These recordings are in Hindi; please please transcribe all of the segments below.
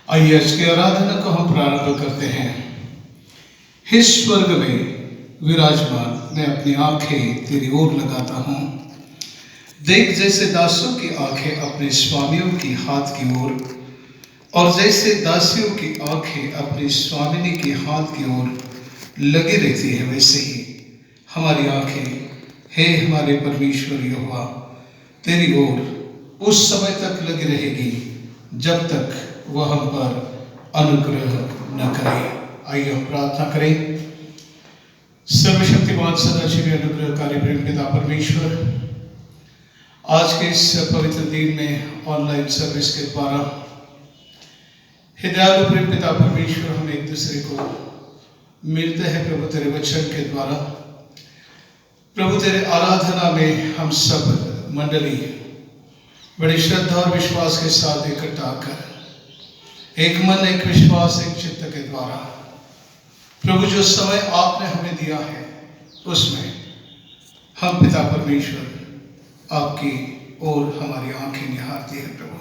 आइए आज की आराधना को हम प्रारंभ करते हैं। हे स्वर्ग में विराजमान, मैं अपनी आंखें तेरी ओर लगाता हूँ। देख, जैसे दासों की आंखें अपने स्वामियों की हाथ की ओर, और जैसे दासियों की आंखें अपनी स्वामिनी की हाथ की ओर लगी रहती है, वैसे ही हमारी आंखें, हे हमारे परमेश्वर यहोवा, तेरी ओर उस समय तक लगी रहेगी जब तक वह हम पर अनुग्रह न करे। आइए हम प्रार्थना करें। सर्वशक्तिमान सदाशिव अनुग्रहकारी प्रेम पिता परमेश्वर, आज के इस पवित्र दिन में ऑनलाइन सर्विस के द्वारा हे दयालु प्रेम पिता परमेश्वर, हम एक दूसरे को मिलते हैं प्रभु तेरे वचन के द्वारा। प्रभु तेरे आराधना में हम सब मंडली बड़ी श्रद्धा और विश्वास के साथ इकट्ठा आकर एक मन, एक विश्वास, एक चित्त के द्वारा प्रभु जो समय आपने हमें दिया है उसमें हम पिता परमेश्वर आपकी ओर हमारी आंखें निहारती है। प्रभु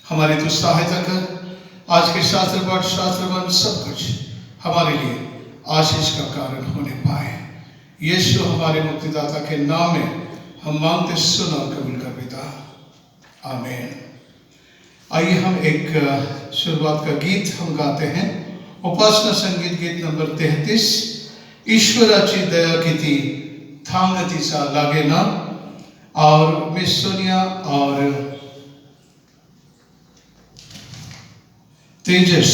हमारी तो सहायता कर। आज के शास्त्र पाठ, शास्त्रवन सब कुछ हमारे लिए आशीष का कारण होने पाए। यीशु हमारे मुक्तिदाता के नाम में हम मांगते, सुन और कबूल कर पिता, आमीन। आइए हम एक शुरुआत का गीत हम गाते हैं। उपासना संगीत गीत नंबर 33, ईश्वराची दया किती थांगतीचा लागे ना। और मिस सोनिया और तेजस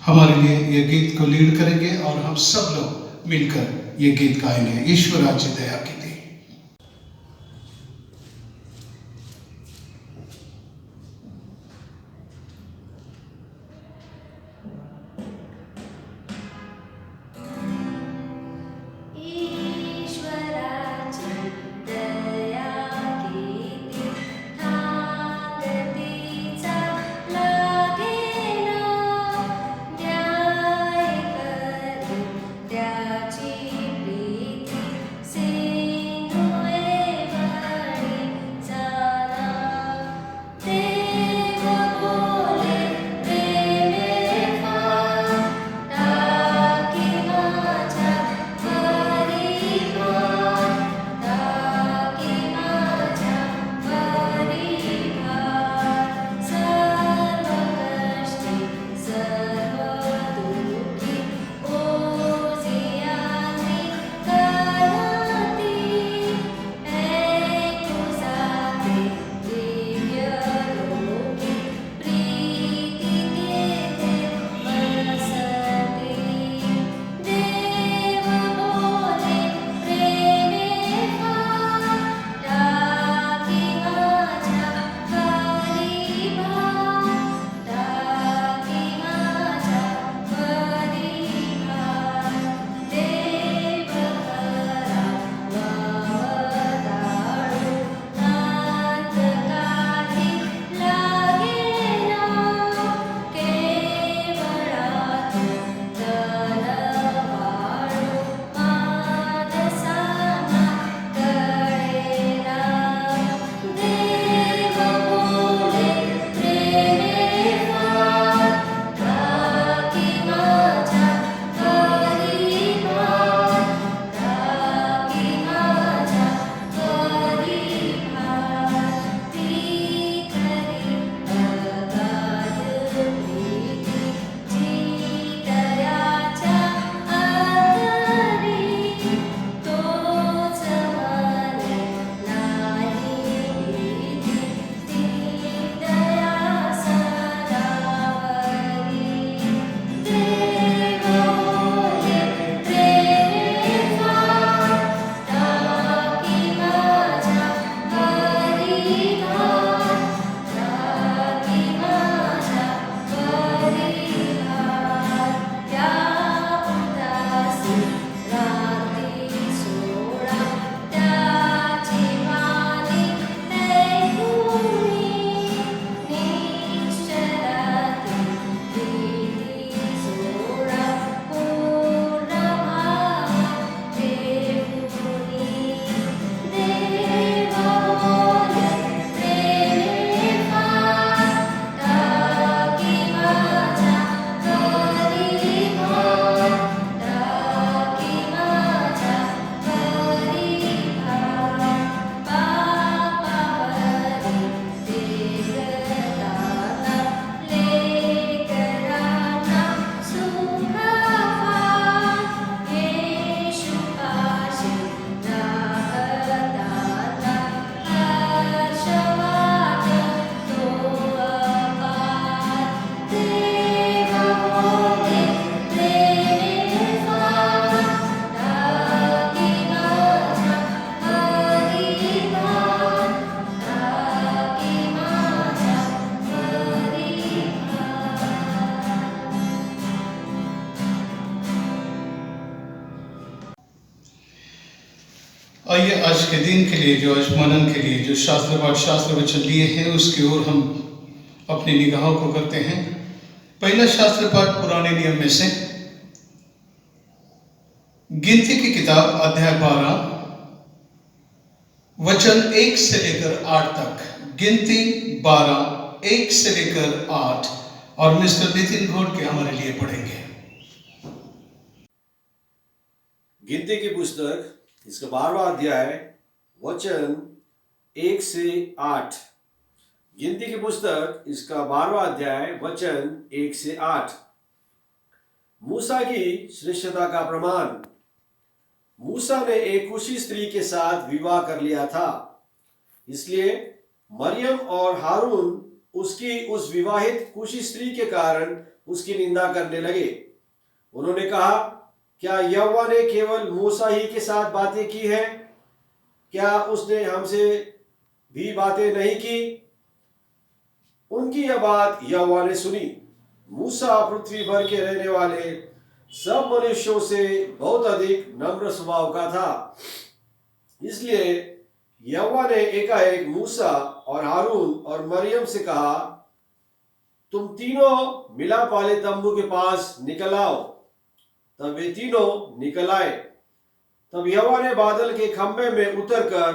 हमारे लिए ये गीत को लीड करेंगे और हम सब लोग मिलकर ये गीत गाएंगे। ईश्वराची दया किती। त्याची प्रीती से आज के दिन के लिए, जो आज मनन के लिए जो शास्त्र वचन लिए हैं, उसकी ओर हम अपनी निगाहों को करते हैं। पहला शास्त्र पाठ पुराने नियम में से गिनती की किताब अध्याय 12 वचन 1 से लेकर 8 तक। गिनती 12 1 से लेकर 8, और मिस्टर नितिन घोट के हमारे लिए पढ़ेंगे। गिनती की पुस्तक इसका 12वां अध्याय वचन 1 से 8। गिनती की पुस्तक इसका 12वां अध्याय वचन 1 से 8। मूसा की श्रेष्ठता का प्रमाण। मूसा ने एक कुशी स्त्री के साथ विवाह कर लिया था, इसलिए मरियम और हारून उसकी उस विवाहित कुशी स्त्री के कारण उसकी निंदा करने लगे। उन्होंने कहा, क्या यहोवा ने केवल मूसा ही के साथ बातें की है? क्या उसने हमसे भी बातें नहीं की? उनकी यह बात यहोवा ने सुनी। मूसा पृथ्वी भर के रहने वाले सब मनुष्यों से बहुत अधिक नम्र स्वभाव का था, इसलिए यहोवा ने एकाएक मूसा और हारून और मरियम से कहा, तुम तीनों मिलाप वाले तंबू के पास निकल आओ। तब वे तीनों निकल आए। तब यहोवा ने बादल के खंभे में उतरकर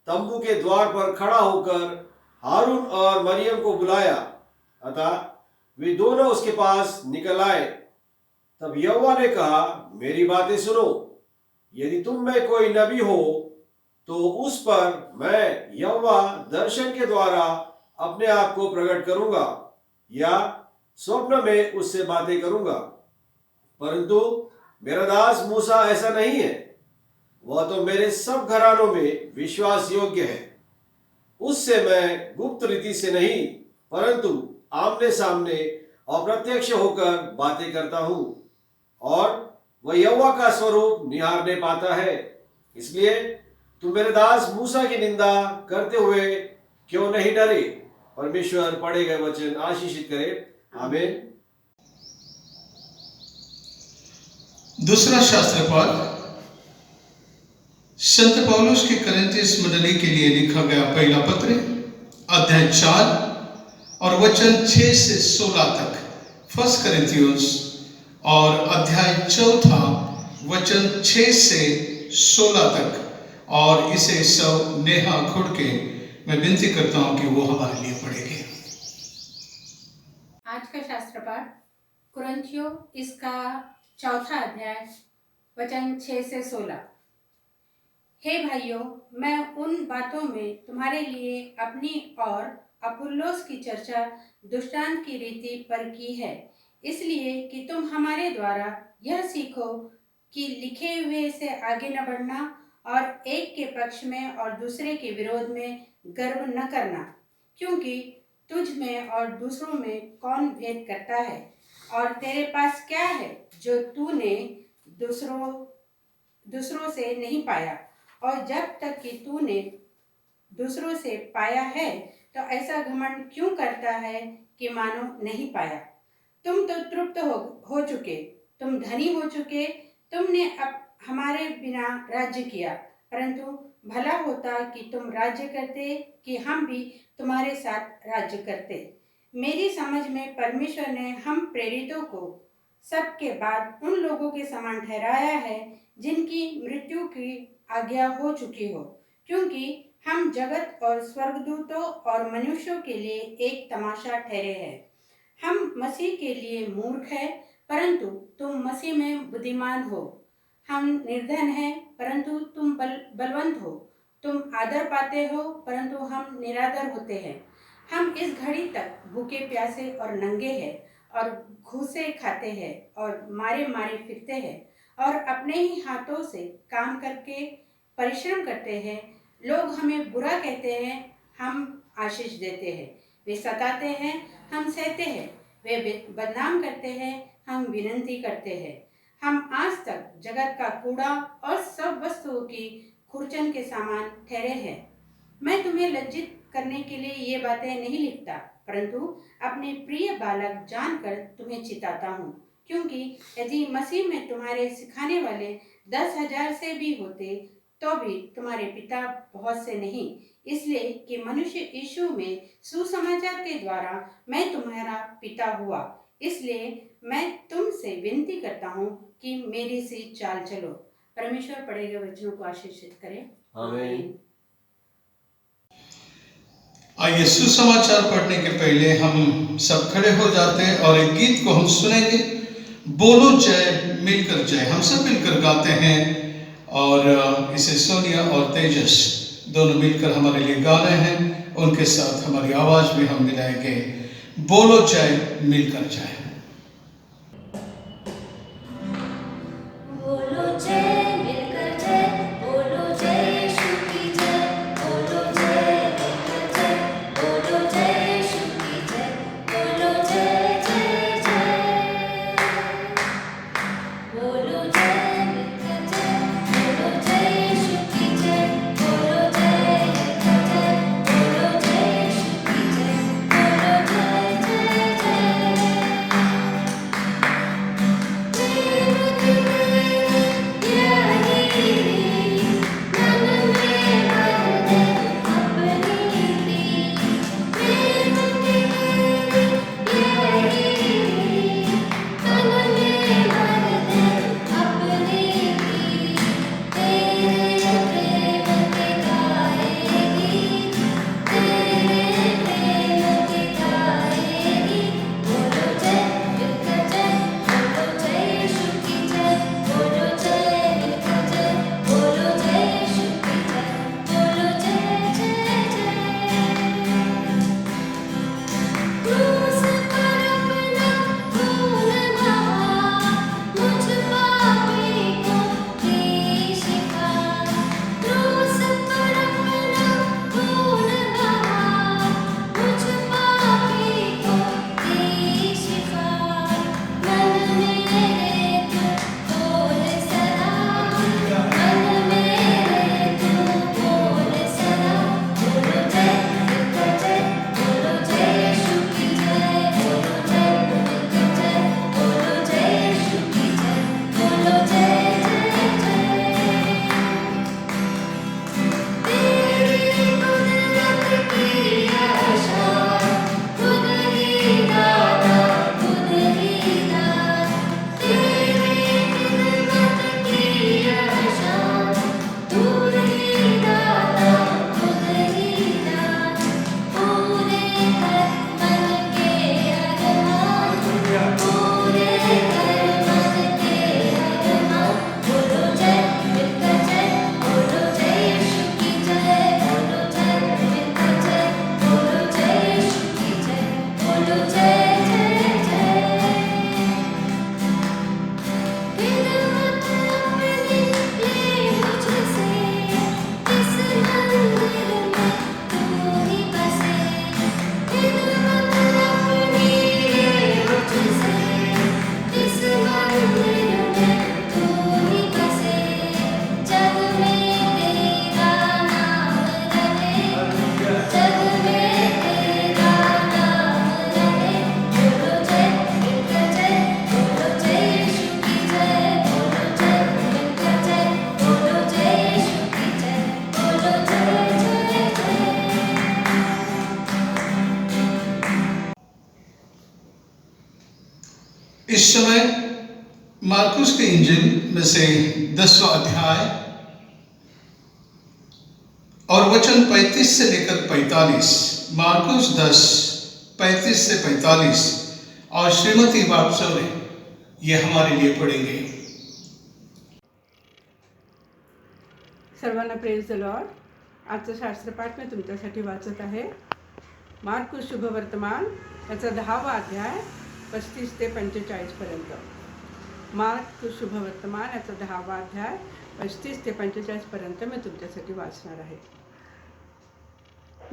तंबू के द्वार पर खड़ा होकर हारून और मरियम को बुलाया, अतः वे दोनों उसके पास निकल आए। तब यहोवा ने कहा, मेरी बातें सुनो। यदि तुम में कोई नबी हो तो उस पर मैं यहोवा दर्शन के द्वारा अपने आप को प्रकट करूंगा या स्वप्न में उससे बातें करूंगा। परंतु मेरा दास मूसा ऐसा नहीं है। वह तो मेरे सब घरानों में विश्वास योग्य है। उससे मैं गुप्त रीति से नहीं, परंतु आमने सामने और प्रत्यक्ष होकर बातें करता हूं, और वह यहोवा का स्वरूप निहारने पाता है। इसलिए तुम मेरे दास मूसा की निंदा करते हुए क्यों नहीं डरे? परमेश्वर पढ़े गए वचन आशीषित करे। आमीन। दूसरा शास्त्र पाठ संत पौलुस की कुरिन्थियस मंडली के लिए लिखा गया पहला पत्र अध्याय 4 और वचन 6 से 16 तक। फर्स्ट कुरिन्थियस और अध्याय 4 वचन 6 से 16 तक। और इसे सब नेहा खुड़ के मैं विनती करता हूं कि वो हमारे लिए पढ़ेंगे। आज का शास्त्र पाठ कुरिन्थियों इसका 4 अध्याय वचन 6 से 16। हे भाइयों, मैं उन बातों में तुम्हारे लिए अपनी और अपुल्लोस की चर्चा दृष्टांत की रीति पर की है, इसलिए कि तुम हमारे द्वारा यह सीखो कि लिखे हुए से आगे न बढ़ना और एक के पक्ष में और दूसरे के विरोध में गर्व न करना, क्योंकि तुझ में और दूसरों में कौन भेद करता है? और तेरे पास क्या है जो तूने दूसरों से नहीं पाया? और जब तक कि तूने दूसरों से पाया है तो ऐसा घमंड क्यों करता है कि मानो नहीं पाया? तुम तो तृप्त हो चुके, तुम धनी हो चुके, तुमने अब हमारे बिना राज्य किया। परंतु भला होता कि तुम राज्य करते, कि हम भी तुम्हारे साथ राज्य करते। मेरी समझ में परमेश्वर ने हम प्रेरितों को सबके बाद उन लोगों के समान ठहराया है जिनकी मृत्यु की आज्ञा हो चुकी हो, क्योंकि हम जगत और स्वर्गदूतों और मनुष्यों के लिए एक तमाशा ठहरे हैं। हम मसीह के लिए मूर्ख हैं, परंतु तुम मसीह में बुद्धिमान हो। हम निर्धन हैं, परंतु तुम बलवंत हो। तुम आदर पाते हो, परंतु हम निरादर होते हैं। हम इस घड़ी तक भूखे प्यासे और नंगे हैं, और घूसे खाते हैं, और मारे मारे फिरते हैं, और अपने ही हाथों से काम करके परिश्रम करते हैं। लोग हमें बुरा कहते हैं, हम आशीष देते हैं। वे सताते हैं, हम सहते हैं। वे बदनाम करते हैं, हम विनती करते हैं। हम आज तक जगत का कूड़ा और सब वस्तुओं की खुरचन के समान ठहरे हैं। मैं तुम्हें लज्जित करने के लिए ये बातें नहीं लिखता, परंतु अपने प्रिय बालक जानकर तुम्हें चिताता हूँ, क्योंकि यदि मसीह में तुम्हारे सिखाने वाले 10,000 से भी होते तो भी तुम्हारे पिता बहुत से नहीं, इसलिए कि मनुष्य यीशु में सुसमाचार के द्वारा मैं तुम्हारा पिता हुआ। इसलिए मैं तुमसे विनती करता हूँ कि मेरी सी चाल चलो। परमेश्वर पढ़े गए वचनों को आशीषित करे। आमीन। आइए, सुसमाचार पढ़ने के पहले हम सब खड़े हो जाते हैं और एक गीत को हम सुनेंगे, बोलो जय मिलकर जय। हम सब मिलकर गाते हैं और इसे सोनिया और तेजस दोनों मिलकर हमारे लिए गा रहे हैं। उनके साथ हमारी आवाज भी हम मिलाएंगे। बोलो जय मिलकर जय। बोलो जय मिलकर जय, बोलो जय यीशु की जय, बोलो जय मिलकर जय, बोलो जय यीशु की जय, बोलो जय जय जय। बोलो जय मिलकर जय, बोलो जय यीशु की जय, बोलो जय मिलकर जय, बोलो जय यीशु की जय, बोलो जय जय इस समय मार्कुस के इंजिल में से 10वां अध्याय और वचन 35 से लेकर 45, मार्कुस 10 35 से 45 और श्रीमती वापसोरे ये हमारे लिए पढ़ेंगे। सर्वांना प्रेज द लॉर्ड। आजचं शास्त्रपाठ मी तुमच्यासाठी वाचत आहे। मार्कुस शुभवर्तमान याचा 10वा अध्याय 35 ते 45 पर्यंत। मार्कुस शुभवर्तमान याचा 10वा अध्याय 35 ते 45 पर्यंत मी तुमच्यासाठी वाचणार आहे।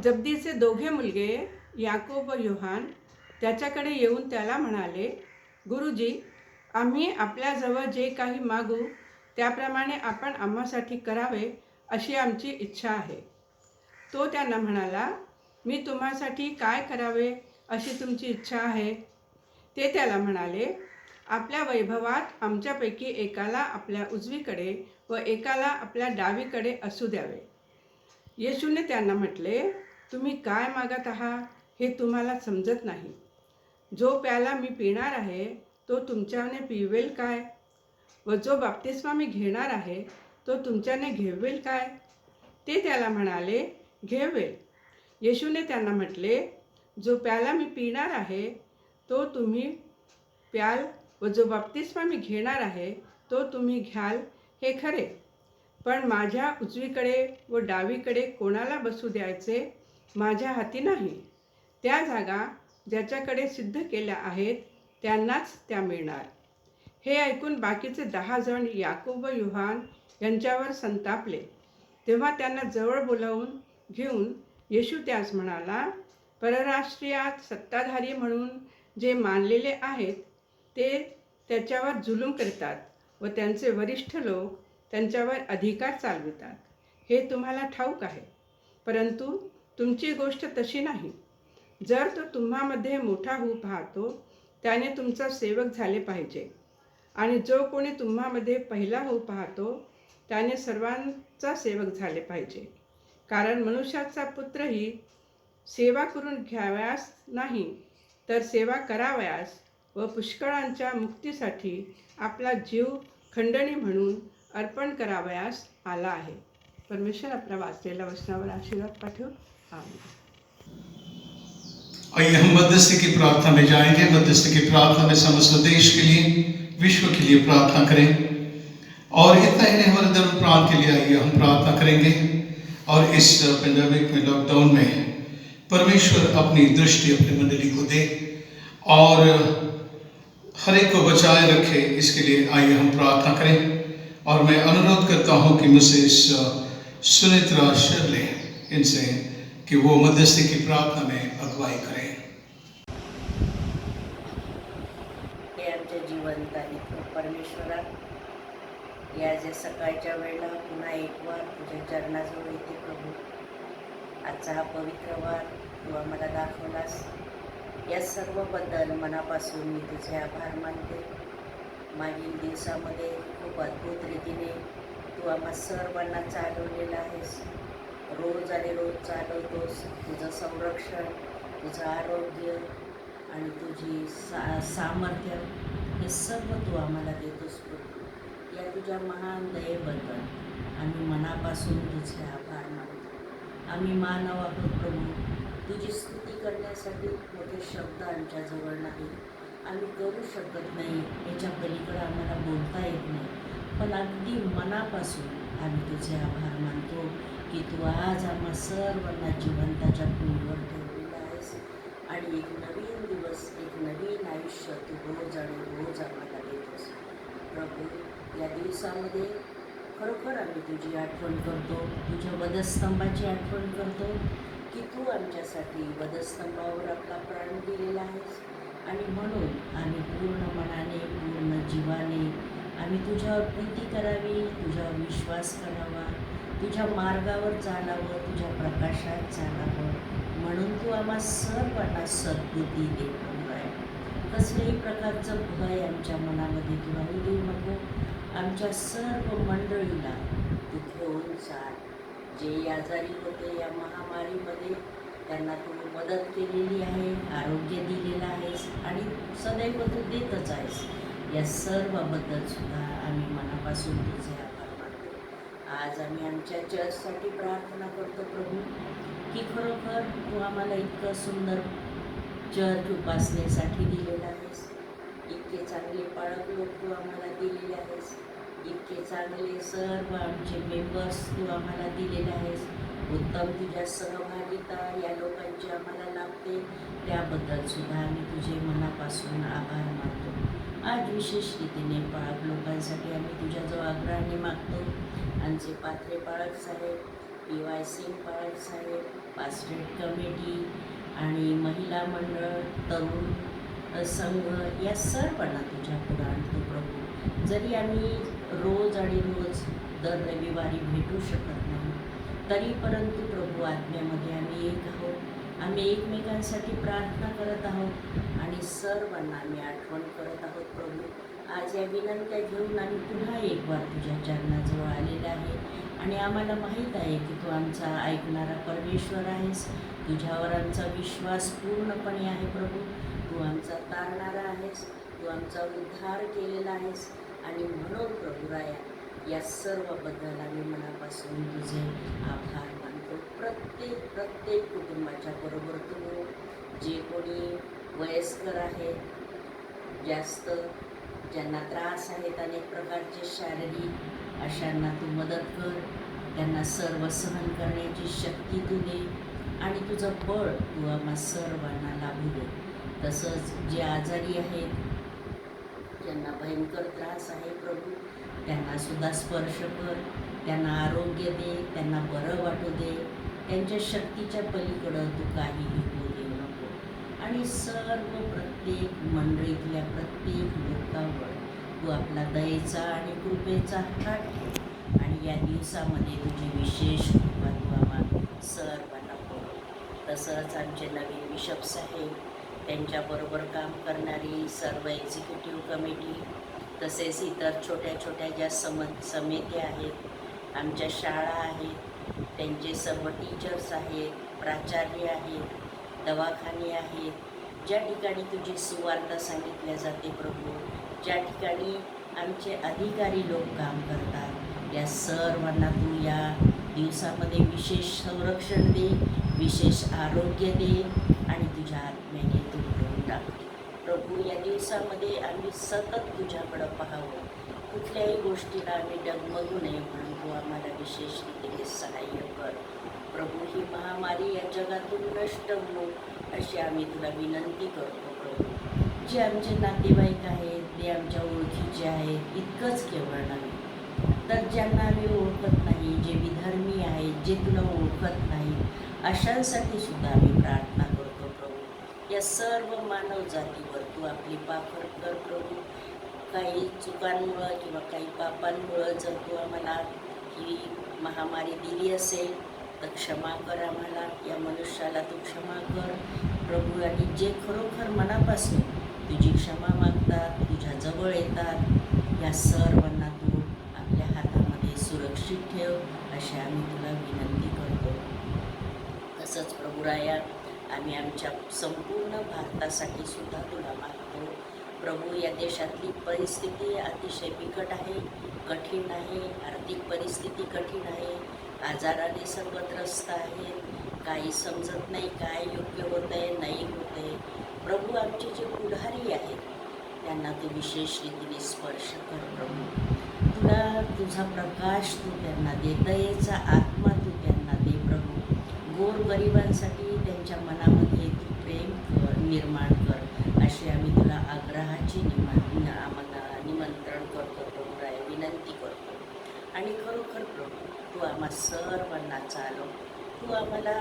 जब्दीचे दोघे मुलगे याकोब व योहान त्याच्याकडे येऊन त्याला म्हणाले, गुरुजी, आम्ही आपल्याजवळ जे काही मागू त्याप्रमाणे आपण आम्हासाठी करावे अशी आमची इच्छा आहे। तो त्यांना म्हणाला, मी तुम्हासाठी काय करावे अशी तुमची इच्छा आहे? ते त्याला म्हणाले, आपल्या वैभवात आमच्यापैकी एकाला आपल्या उजवीकडे व एकाला आपल्या डावीकडे असू द्यावे. येशूने त्यांना म्हटले, तुम्ही काय मागत आहात हे तुम्हाला समजत नाही. जो प्याला मी पिणार आहे तो तुमच्याने पिवेल काय? व जो बाप्तिस्मा मी घेणार आहे तो तुमच्याने घेवेल काय? ते त्याला म्हणाले, घेवेल. येशूने त्यांना म्हटले, जो प्याला मी पिणार आहे तो तुम्ही प्याल व जो बाप्तिस्मा मी घेणार आहे तो तुम्ही घ्याल हे खरे, पण माझ्या उजवीकडे व डावीकडे कोणाला बसू द्यायचे माझ्या हाती नाही. त्या जागा ज्याच्याकडे सिद्ध केल्या आहेत त्यांनाच त्या मिळणार. हे ऐकून बाकीचे 10 जण याकोब व योहान यांच्यावर संतापले. तेव्हा त्यांना जवळ बोलावून घेऊन येशू त्यास म्हणाला, परराष्ट्रीयात सत्ताधारी म्हणून जे मानलेले आहेत ते त्याच्यावर जुलूम करतात व त्यांचे वरिष्ठ लोक त्यांच्यावर अधिकार चालवितात, हे तुम्हाला ठाऊक आहे. परंतु तुमची गोष्ट तशी नाही. जर तो तुम्हामध्ये मोठा होऊ पाहतो त्याने तुमचा सेवक झाले पाहिजे, आणि जो कोणी तुम्हामध्ये पहिला होऊ पाहतो त्याने सर्वांचा सेवक झाले पाहिजे. कारण मनुष्याचा पुत्रही सेवा करून घ्यावयास नाही, तर सेवा करावयास व पुष्कळांच्या मुक्तीसाठी आपला जीव खंडणी म्हणून अर्पण करावयास आला आहे. परमेश्वर आपल्या वाचलेल्या वचनावर आशीर्वाद पाठवो. आमीन. आइए हम मध्यस्थी की प्रार्थना में जाएंगे। मध्यस्थी की प्रार्थना में समस्त देश के लिए, विश्व के लिए प्रार्थना करें। और इतना ही नहीं, हमारे धर्म प्राण के लिए आइए हम प्रार्थना करेंगे। और इस पेंडेमिक में, लॉकडाउन में परमेश्वर अपनी दृष्टि अपनी मंडली को दे और हर एक को बचाए रखे, इसके लिए आइए हम प्रार्थना करें। और मैं अनुरोध करता हूँ कि मुझसे सुनेत्रा शर्ले इनसे कि वो मध्यस्थी की प्रार्थना में अगुवाई करें। हे आमच्या जिवंत आणि परमेश्वरा, या ज्या सकाळच्या वेळेला पुन्हा एक वार तुझ्या चरणाजवळ येते प्रभू. आजचा हा पवित्र वार तू आम्हाला दाखवलास, या सर्वबद्दल मनापासून मी तुझे आभार मानते. मागील दिवसामध्ये खूप अद्भुत रीतीने तू आम्हा सर्वांना चालवलेलं आहेस. रोज आणि रोज चालवतोस. तुझं संरक्षण, तुझं आरोग्य आणि तुझी सामर्थ्य हे सर्व तू आम्हाला देतोस प्रभू. या तुझ्या महान दयेबद्दल आम्ही मनापासून तुझे आभार मानतो. आम्ही मानव आहोत प्रभू. तुझी स्तुती करण्यासाठी मोठे शब्द आमच्याजवळ नाही, आम्ही करू शकत नाही, याच्या पलीकडे आम्हाला बोलता येत नाही. पण अगदी मनापासून आम्ही तुझे आभार मानतो की तू आज आम्हा सर्वांना जिवंताच्या पिंडीवर ठेवलेला आहेस आणि एक नवीन दिवस, एक नवीन आयुष्य तू रोज आणि रोज आम्हाला देतोस प्रभू. या दिवसामध्ये खरोखर आम्ही तुझी आठवण करतो, तुझ्या वधस्तंभाची आठवण करतो की तू आमच्यासाठी वधस्तंभावर आपला प्राण दिलेला आहेस. आणि म्हणून आम्ही पूर्ण मनाने, पूर्ण जीवाने आम्ही तुझ्यावर प्रीती करावी, तुझ्यावर विश्वास करावा, तुझ्या मार्गावर चालावं, तुझ्या प्रकाशात चालावं. म्हणून तू आम्हा सर्वांना सद्बुद्धी देतो आहे. कसल्याही प्रकारचं भय आमच्या मनामध्ये तू राहू देऊ नको. आमच्या सर्व मंडळीला तू घेऊन चाल. जे आजारी होते या महामारीमध्ये त्यांना तू मदत केलेली आहे, आरोग्य दिलेलं आहेस आणि सदैव तू देतच आहेस. या सर्वाबद्दल सुद्धा आम्ही मनापासून तुझे आभार मानतो. आज आम्ही आमच्या चर्चसाठी प्रार्थना करतो प्रभू की खरोखर तू आम्हाला इतकं सुंदर चर्च उपासनेसाठी दिलेलं आहेस. इतके चांगले पाळक लोक तू आम्हाला दिलेले आहेस. इतके चांगले सर्व आमचे मेंबर्स तू आम्हाला दिलेले आहेस. उत्तम तुझ्या सहभागिता या लोकांची आम्हाला लाभते, त्याबद्दल सुद्धा आम्ही तुझे मनापासून आभार मानतो. आज विशेष रीतीने पाळक लोकांसाठी आम्ही तुझ्याजवळ आग्रहाने मागतो. आमचे पात्रे पाळक साहेब, PY सिंग पाळक साहेब, पास्टरेट कमिटी आणि महिला मंडळ, तरुण संघ या सर्वांना तुझ्या पुढे आणतो प्रभू. जरी आम्ही रोज आणि रोज दर रविवारी भेटू शकत नाही, तरी परंतु प्रभू आत्म्यामध्ये आम्ही एक आहोत. आम्ही एकमेकांसाठी प्रार्थना करत आहोत आणि सर्वांना आम्ही आठवण करत आहोत प्रभू आज या विनंत्या घेऊन आम्ही पुन्हा एक वार तुझ्या चरणाजवळ आलेला आहे आणि आम्हाला माहीत आहे की तू आमचा ऐकणारा परमेश्वर आहेस. तुझ्यावर आमचा विश्वास पूर्णपणे आहे प्रभू. तू आमचा तारणारा आहेस, तू आमचा उद्धार केलेला आहेस आणि म्हणून प्रभू राया या सर्वबद्दल आम्ही मनापासून तुझे आभार मानतो. प्रत्येक कुटुंबाच्या बरोबर तू जे कोणी वयस्कर आहेत, जास्त ज्यांना त्रास आहेत अनेक प्रकारचे शारीरिक, अशांना तू मदत कर. त्यांना सर्व सहन करण्याची शक्ती तू दे आणि तुझं बळ तू आम्हा सर्वांना लाभू दे. तसंच जे आजारी आहेत, ज्यांना भयंकर त्रास आहे प्रभू, त्यांना सुद्धा स्पर्श कर. त्यांना आरोग्य दे, त्यांना बरं वाटू दे. त्यांच्या शक्तीच्या पलीकडं तू काहीही होऊ देऊ नको. आणि प्रत्येक मंडळीतल्या प्रत्येक लोकांवर तू आपला दयेचा आणि कृपेचा हात ठेव आणि या दिवसामध्ये तुझी विशेष कृपा तू आम्हाला सर्वांना पुरव. तसंच आमचे नवीन बिशप साहेब, त्यांच्याबरोबर काम करणारी सर्व एक्झिक्युटिव्ह कमिटी, तसेच इतर छोट्या छोट्या ज्या समित्या आहेत, आमच्या शाळा आहेत, त्यांचे सर्व टीचर्स आहेत, प्राचार्य आहेत, दवाखाने आहेत, ज्या ठिकाणी तुझी सुवार्ता सांगितल्या जाते प्रभू, ज्या ठिकाणी आमचे अधिकारी लोक काम करतात, या सर्वांना तू या दिवसामध्ये विशेष संरक्षण दे, विशेष आरोग्य दे आणि तुझ्या आत्म्याने तू भरून टाक प्रभू. या दिवसामध्ये आम्ही सतत तुझ्याकडं पाहावं, कुठल्याही गोष्टीला आम्ही डगमगू नये म्हणून तू आम्हाला विशेष रीतीने सहाय्य कर प्रभू. ही महामारी या जगातून नष्ट हो अशी आम्ही तुला विनंती करतो प्रभू. जे आमचे नातेवाईक आहेत ते आमच्या ओळखीचे आहेत इतकंच केवळ नाही, तर ज्यांना आम्ही ओळखत नाही, जे विधर्मी आहेत, जे तुला ओळखत नाही, अशांसाठी सुद्धा आम्ही प्रार्थना करतो प्रभू. या सर्व मानव जातीवर तू आपली पाखड कर प्रभू. काही चुकांमुळं किंवा काही पापांमुळं जर तू आम्हाला ही महामारी दिली असेल तर क्षमा कर आम्हाला. या मनुष्याला तू क्षमा कर प्रभू. आणि जे खरोखर मनापासून तुझी क्षमा मागतात, तुझ्या जवळ येतात, या सर्वांना तू आपल्या हातामध्ये सुरक्षित ठेव अशी आम्ही तुला विनंती करतो. तसंच प्रभुराया आम्ही आमच्या संपूर्ण भारतासाठी सुद्धा तुला मागतो प्रभू. या देशातली परिस्थिती अतिशय बिकट आहे, कठीण आहे. आर्थिक परिस्थिती कठीण आहे, आजाराने सर्व त्रस्त आहेत. काही समजत नाही काय योग्य होत आहे, नाही होत आहे प्रभू. आमचे जे पुढारी आहेत त्यांना तू विशेष रीतीने स्पर्श कर प्रभू. तुला तुझा प्रकाश तू त्यांना दे, दयेचा आत्मा तू त्यांना दे प्रभू. गोरगरिबांसाठी त्यांच्या मनामध्ये तू प्रेम कर, निर्माण कर अशी आम्ही तुला आग्रहाची निमंत्रण करतो प्रभू राय, विनंती करतो. आणि खरोखर प्रभू तू आम्हा सर्वांना चालव. तू आम्हाला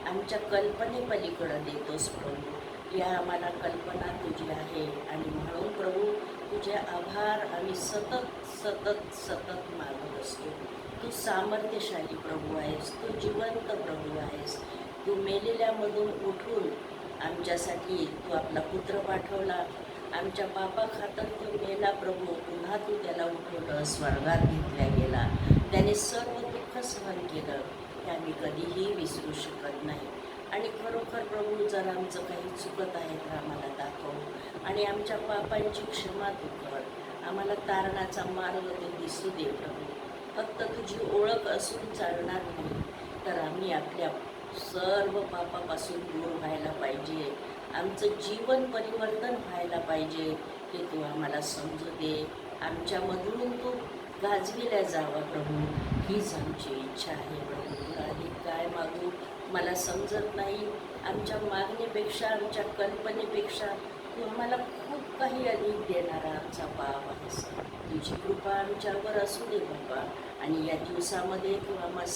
आमच्या कल्पनेपलीकडं देतोस प्रभू. या आम्हाला कल्पना तुझी आहे आणि म्हणून प्रभू तुझे आभार आम्ही सतत सतत सतत मागत असतो. तू सामर्थ्यशाली प्रभू आहेस, तू जिवंत प्रभू आहेस. तू मेलेल्यामधून उठून आमच्यासाठी तू आपला पुत्र पाठवला. आमच्या पापाखातर तो मेला प्रभू, पुन्हा तू त्याला उठवलं, स्वर्गात घेतल्या गेला. त्याने सर्व दुःख सहन केलं, हे आम्ही कधीही विसरू शकत नाही. आणि खरोखर प्रभू जर आमचं काही चुकत आहे तर आम्हाला दाखव आणि आमच्या पापांची क्षमा तू कर. आम्हाला तारणाचा मार्ग तू दिसू दे प्रभू. फक्त तुझी ओळख असून चालणार नाही, तर आम्ही आपल्या सर्व पापापासून दूर व्हायला पाहिजे. आमचं जीवन परिवर्तन व्हायला पाहिजे, हे तू आम्हाला समजू दे. आमच्यामधून तू गाजविल्या जावा प्रभू, हीच आमची इच्छा आहे प्रभू. तुला अधिक काय मागू मला समजत नाही. आमच्या मागणीपेक्षा, आमच्या कल्पनेपेक्षा तू आम्हाला खूप काही अधिक देणारा आमचा बाप आहेस. तुझी कृपा आमच्यावर असू दे बाबा. आणि या दिवसामध्ये तू आम्हा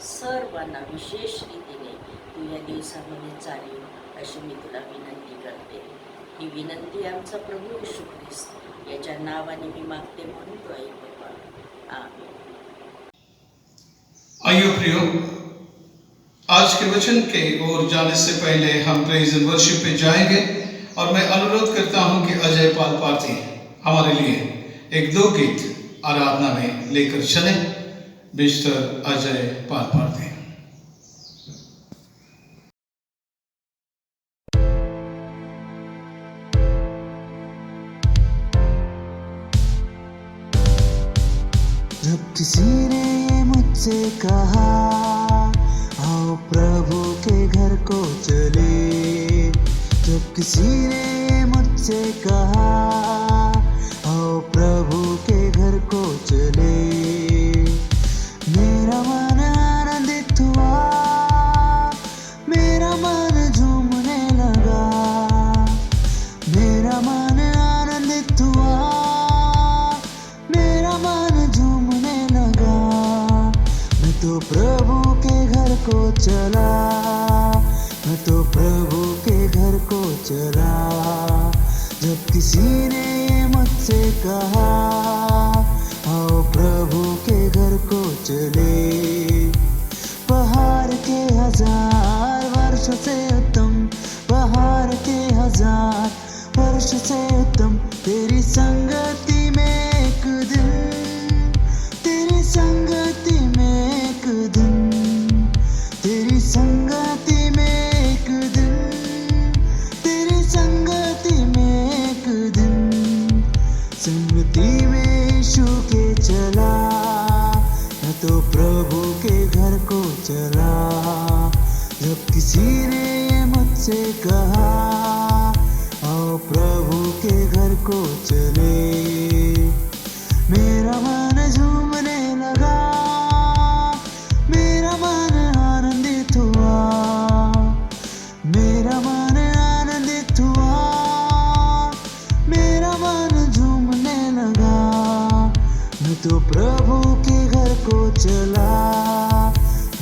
सर्वांना विशेष रीतीने तू या दिवसामध्ये चालेल अशी मी तुला विनंती करते. ही विनंती आमचा प्रभू येशू ख्रिस्त याच्या नावाने मी मागते म्हणून तो ऐक बाबा. आमेन. आइए प्रियो, आज के वचन के ओर जाने से पहले हम प्रेज एंड वर्शिप पे जाएंगे और मैं अनुरोध करता हूं कि अजय पाल पार्थी हमारे लिए एक दो गीत आराधना में लेकर चले। मिस्टर अजय पार दें। जब किसी ने मुझसे कहा आओ प्रभु के घर को चले, जब किसी ने मुझसे कहा आओ प्रभु के घर को चले, मेरा मन आनंदित हुआ, मेरा मन झूमने लगा, मेरा मन आनंदित हुआ, मेरा मन झूमने लगा। मैं तो प्रभु के घर को चला, मैं तो प्रभु के घर को चला, जब किसी ने मुझसे कहा आओ प्रभु के घर को चले। पहाड़ के 1000 वर्ष से उत्तम, पहाड़ के 1000 वर्ष से उत्तम, तेरी संगति में एक दिन, तेरी संगति में एक दिन, तेरी संगति में एक दिन, तेरी संगति में एक दिन, संगति में यीशु के चला, मैं तो प्रभु के घर को चला, जब किसी ने मुझसे कहा आओ प्रभु के घर को चले, मेरा मन झूमने लगा, मेरा मन आनंदित हुआ, मेरा मन आनंदित हुआ, मेरा मन झूमने लगा। मैं तो प्रभु के घर को चला,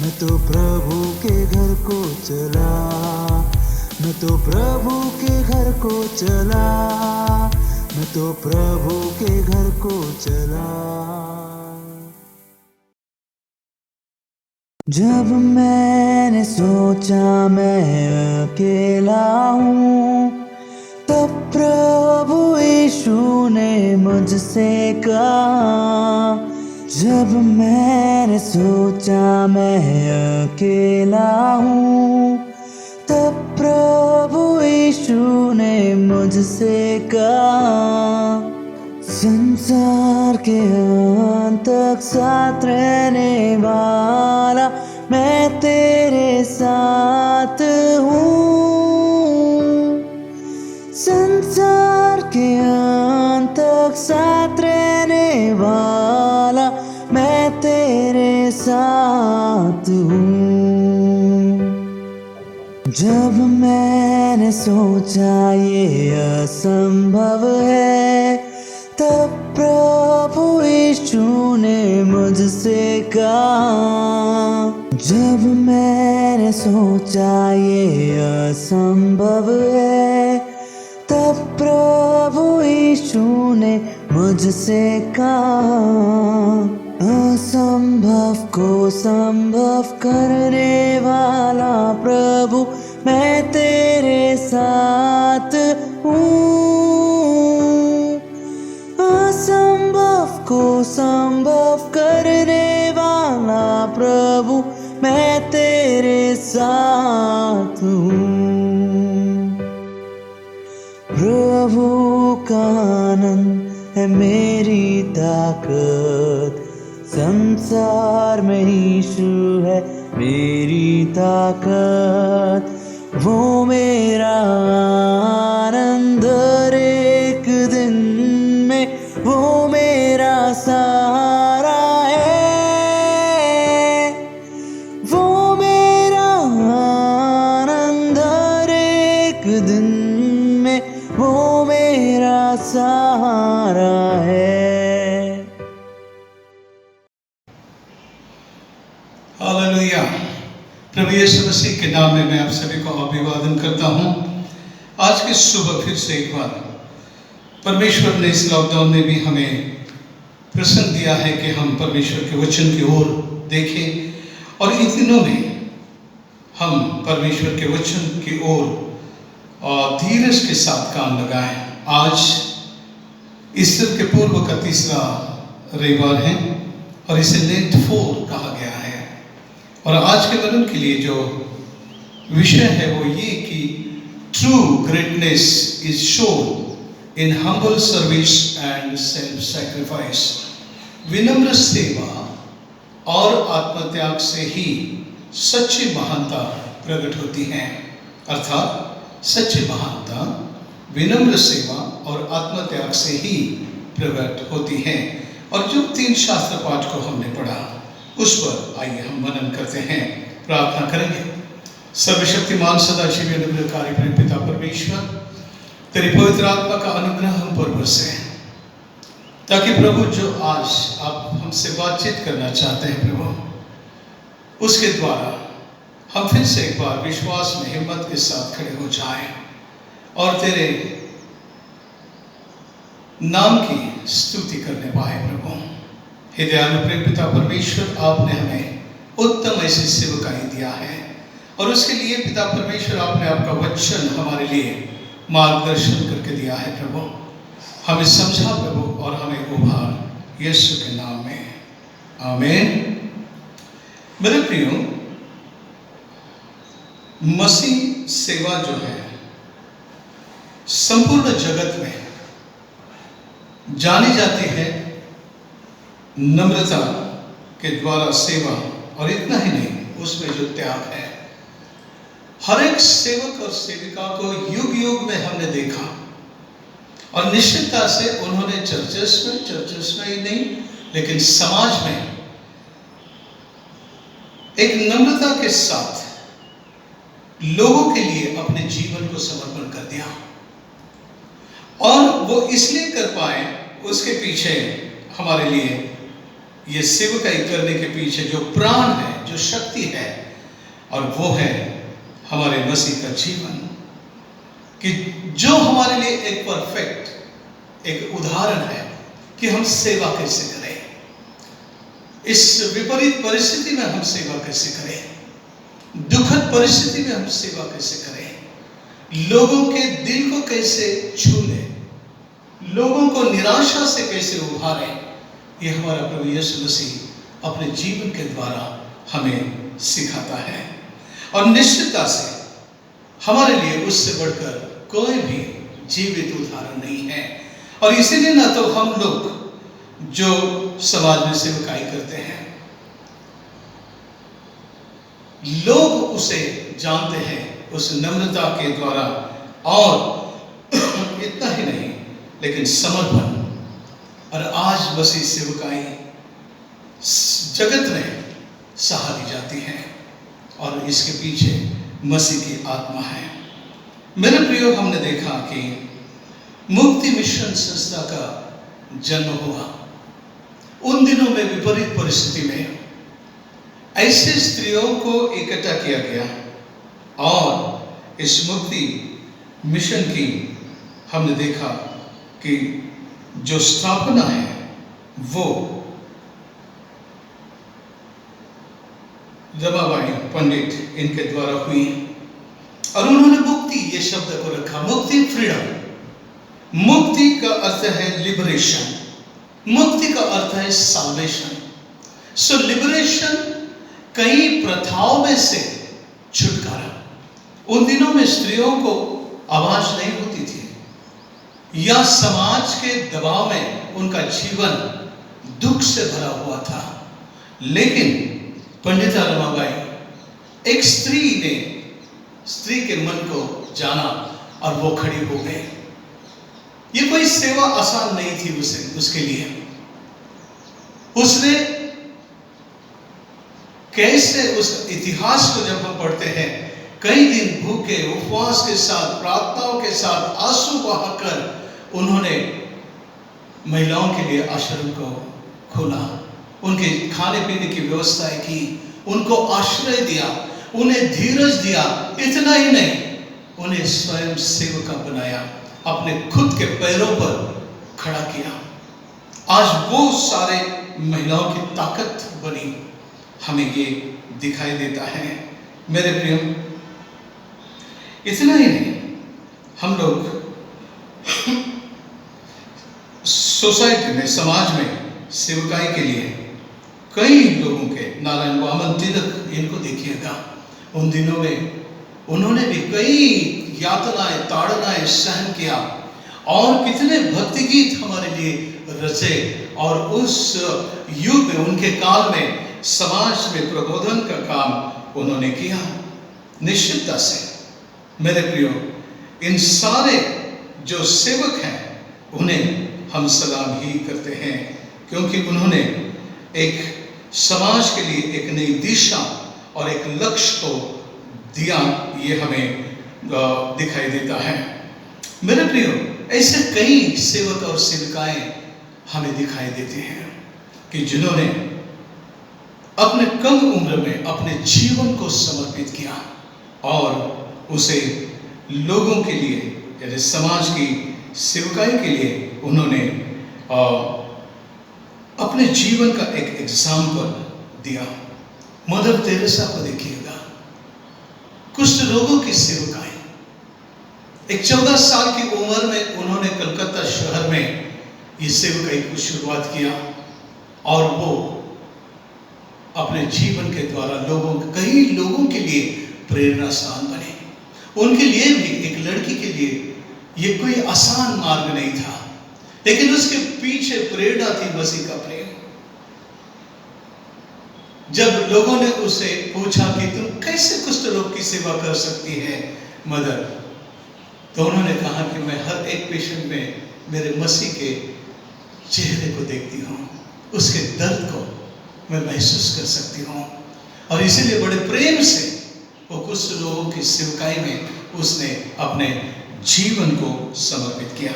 मैं तो प्रभु के घर को चला, मैं तो प्रभु के घर को चला, मैं तो प्रभु के घर को चला। जब मैंने सोचा मैं अकेला हूँ, तब प्रभु यीशु ने मुझसे कहा, जब मैंने सोचा मैं अकेला हूँ, तब प्रभु यीशु ने मुझसे कहा, संसार के अंत तक साथ रहने वाला मैं तेरे साथ हूँ, संसार के अंत तक साथ रहने वाला मैं तेरे साथ हूँ। जब मैंने सोचा ये असंभव है, तब प्रभु यीशु ने मुझसे कहा, जब मैंने सोचा ये असंभव है, तब प्रभु यीशु ने मुझसे कहा, असंभव को संभव करने वाला प्रभु मैं तेरे साथ हूँ, असंभव को संभव करने वाला प्रभु मैं तेरे साथ हूँ। प्रभु का आनंद है मेरी ताकत, संसार में यीशु है मेरी ताकत, वो मेरा आनंद हर एक दिन में, वो मेरा सहारा है, वो मेरा आनंद हर एक दिन में, वो मेरा सहारा है। हालेलुया। प्रभु यीशु मसीह के नाम में मैं आप सभी को अभिवादन करता हूं। आज की सुबह फिर से एक बार परमेश्वर ने इस लॉकडाउन में भी हमें प्रसन्न दिया है कि हम परमेश्वर के वचन की ओर देखें और इन दिनों में हम परमेश्वर के वचन की ओर धीरज के साथ काम लगाएं। आज ईस्टर के पूर्व का तीसरा रविवार है और इसे लेंट 4 कहा गया है। और आज के वचन के लिए जो विषय है वो ये कि true greatness is shown in humble service and self sacrifice. विनम्र सेवा और आत्मत्याग से ही सच्ची महानता प्रकट होती है। अर्थात सच्ची महानता विनम्र सेवा और आत्मत्याग से ही प्रकट होती है। और जो 3 शास्त्र पाठ को हमने पढ़ा उस पर आइए हम मनन करते हैं, प्रार्थना करेंगे। सर्वशक्तिमान सदाशिव अनुग्रहकारी प्रेम पिता परमेश्वर, तेरी पवित्र आत्मा का अनुग्रह हम पर बरसे, ताकि प्रभु जो आज आप हमसे बातचीत करना चाहते हैं प्रभु, उसके द्वारा हम फिर से एक बार विश्वास में हिम्मत के साथ खड़े हो जाएं और तेरे नाम की स्तुति करने पाए प्रभु। हे दयालु प्रेम पिता परमेश्वर, आपने हमें उत्तम ऐसी सेवकाई दिया है और उसके लिए पिता परमेश्वर आपने आपका वचन हमारे लिए मार्गदर्शन करके दिया है प्रभु। हमें समझा प्रभु और हमें उभार, यीशु के नाम में आमीन। मेरे प्रियो, मसीह सेवा जो है संपूर्ण जगत में जानी जाती है नम्रता के द्वारा सेवा, और इतना ही नहीं, उसमें जो त्याग है। हर एक सेवक और सेविका को युग युग में हमने देखा और निश्चितता से उन्होंने चर्चेस में ही नहीं लेकिन समाज में एक नम्रता के साथ लोगों के लिए अपने जीवन को समर्पण कर दिया। और वो इसलिए कर पाए, उसके पीछे हमारे लिए ये सेवकाई करने के पीछे जो प्राण है, जो शक्ति है, और वो है हमारे मसीह का जीवन, कि जो हमारे लिए एक परफेक्ट एक उदाहरण है कि हम सेवा कैसे करें, इस विपरीत परिस्थिति में हम सेवा कैसे करें, दुखद परिस्थिति में हम सेवा कैसे करें, लोगों के दिल को कैसे छू लें, लोगों को निराशा से कैसे उभारें। ये हमारा प्रभु यीशु मसीह अपने जीवन के द्वारा हमें सिखाता है। और निश्चितता से हमारे लिए उससे बढ़कर कोई भी जीवित उदाहरण नहीं है। और इसीलिए ना तो हम लोग जो समाज में सेवकाई करते हैं, लोग उसे जानते हैं उस नम्रता के द्वारा, और इतना ही नहीं लेकिन समर्पण। और आज मसीह सेवकाई जगत में सहारी जाती है और इसके पीछे मसीह की आत्मा है। मेरे प्रियो, हमने देखा कि मुक्ति मिशन संस्था का जन्म हुआ उन दिनों में विपरीत परिस्थिति में ऐसे स्त्रियों को इकट्ठा किया गया और इस मुक्ति मिशन की हमने देखा कि जो स्थापना है वो रमाबाई पंडित इनके द्वारा हुई। और उन्होंने मुक्ति ये शब्द को रखा, मुक्ति, फ्रीडम। मुक्ति का अर्थ है लिबरेशन, मुक्ति का अर्थ है साल्वेशन। सो लिबरेशन, कई प्रथाओं में से छुटकारा। उन दिनों में स्त्रियों को आवाज नहीं होती थी या समाज के दबाव में उनका जीवन दुख से भरा हुआ था। लेकिन पंडिता रमाबाई एक स्त्री ने स्त्री के मन को जाना और वो खड़ी हो गई। ये कोई सेवा आसान नहीं थी उसके लिए। उसने कैसे, उस इतिहास को जब हम पढ़ते हैं, कई दिन भूखे उपवास के साथ, प्रार्थनाओं के साथ, आंसू बहाकर उन्होंने महिलाओं के लिए आश्रम को खोला, उनके खाने पीने की व्यवस्थाएं की, उनको आश्रय दिया, उन्हें धीरज दिया। इतना ही नहीं, उन्हें स्वयं सेवका बनाया, अपने खुद के पैरों पर खड़ा किया। आज वो सारे महिलाओं की ताकत बनी, हमें ये दिखाई देता है। मेरे प्रियो, इतना ही नहीं, हम लोग सोसाइटी में, समाज में सेवकाई के लिए कई लोगों के, नारायण वामन तिलक इनको देखिएगा, उन दिनों में उन्होंने भी कई यातनाएं, ताड़नाएं सहन किया और कितने भक्ति गीत हमारे लिए रचे। और उस युग में, उनके काल में समाज में प्रबोधन का काम उन्होंने किया। निश्चितता से मेरे प्रियो, इन सारे जो सेवक हैं उन्हें हम सलाम ही करते हैं, क्योंकि उन्होंने एक समाज के लिए एक नई दिशा और एक लक्ष्य को दिया। ये हमें दिखाई देता है। मेरे प्रियो, ऐसे कई सेवक और सेविकाएं हमें दिखाई देते हैं कि जिन्होंने अपने कम उम्र में अपने जीवन को समर्पित किया और उसे लोगों के लिए, यानी समाज की सेवकाई के लिए उन्होंने अपने जीवन का एक एग्जाम्पल दिया। मदर तेरेसा को देखिएगा, कुष्ठ रोगों की सेवकाई। एक 14 साल की उम्र में उन्होंने कलकत्ता शहर में ये सेवकाई को शुरुआत किया और वो अपने जीवन के द्वारा कई लोगों के लिए प्रेरणा स्थान बने। उनके लिए भी, एक लड़की के लिए ये कोई आसान मार्ग नहीं था, लेकिन उसके पीछे प्रेरणा थी मसीह का प्रेम। जब लोगों ने उसे पूछा कि तुम कैसे कुष्ठ रोग की सेवा कर सकती है मदर, तो उन्होंने कहा कि मैं हर एक पेशेंट में मेरे मसीह के चेहरे को देखती हूँ, उसके दर्द को मैं महसूस कर सकती हूँ, और इसीलिए बड़े प्रेम से वो कुष्ठ रोगों की सेवकाई में उसने अपने जीवन को समर्पित किया।